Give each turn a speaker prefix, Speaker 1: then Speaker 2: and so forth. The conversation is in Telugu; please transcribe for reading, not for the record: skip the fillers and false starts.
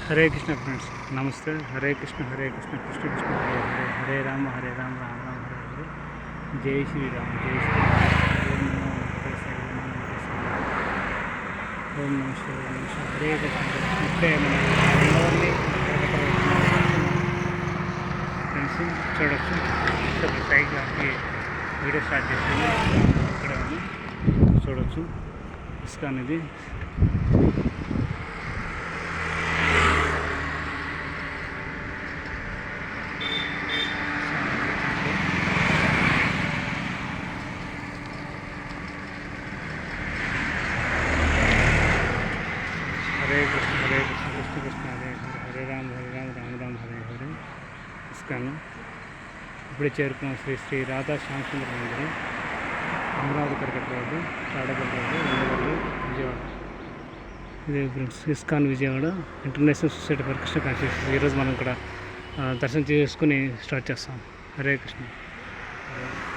Speaker 1: హరే కృష్ణ ఫ్రెండ్స్, నమస్తే. హరే కృష్ణ కృష్ణ కృష్ణ హరే హరే, హరే రామ రామ రామ హరే హరే. జై శ్రీరామ్, జై శ్రీరామ్. ఓం నమో వెంకటేశాయ. హరే కృష్ణ. ఇప్పుడే మన రెండవది ఫ్రెండ్స్ చూడవచ్చు. సైడ్గా వీడియో స్టార్ట్ చేస్తుంది. ఇక్కడ చూడవచ్చు ఇస్కాన్ ఇది. హరే కృష్ణ కృష్ణ కృష్ణ హరే హరే, హరే రామ రామ రామ హరే హరే. ఇస్కాన్ ఇప్పుడే చేరుకున్న శ్రీ శ్రీ రాధా శ్యామసుందర మందిరం, అమరావతి కరకట్ట రోడ్డు, తాడపల్లి రోడ్డు, ఉండవల్లి, విజయవాడ. ఇదే friends ISKCON Vijayawada international society for Krishna consciousness. ఈరోజు మనం ఇక్కడ దర్శనం చేసుకుని స్టార్ట్ చేస్తాం. హరే కృష్ణ.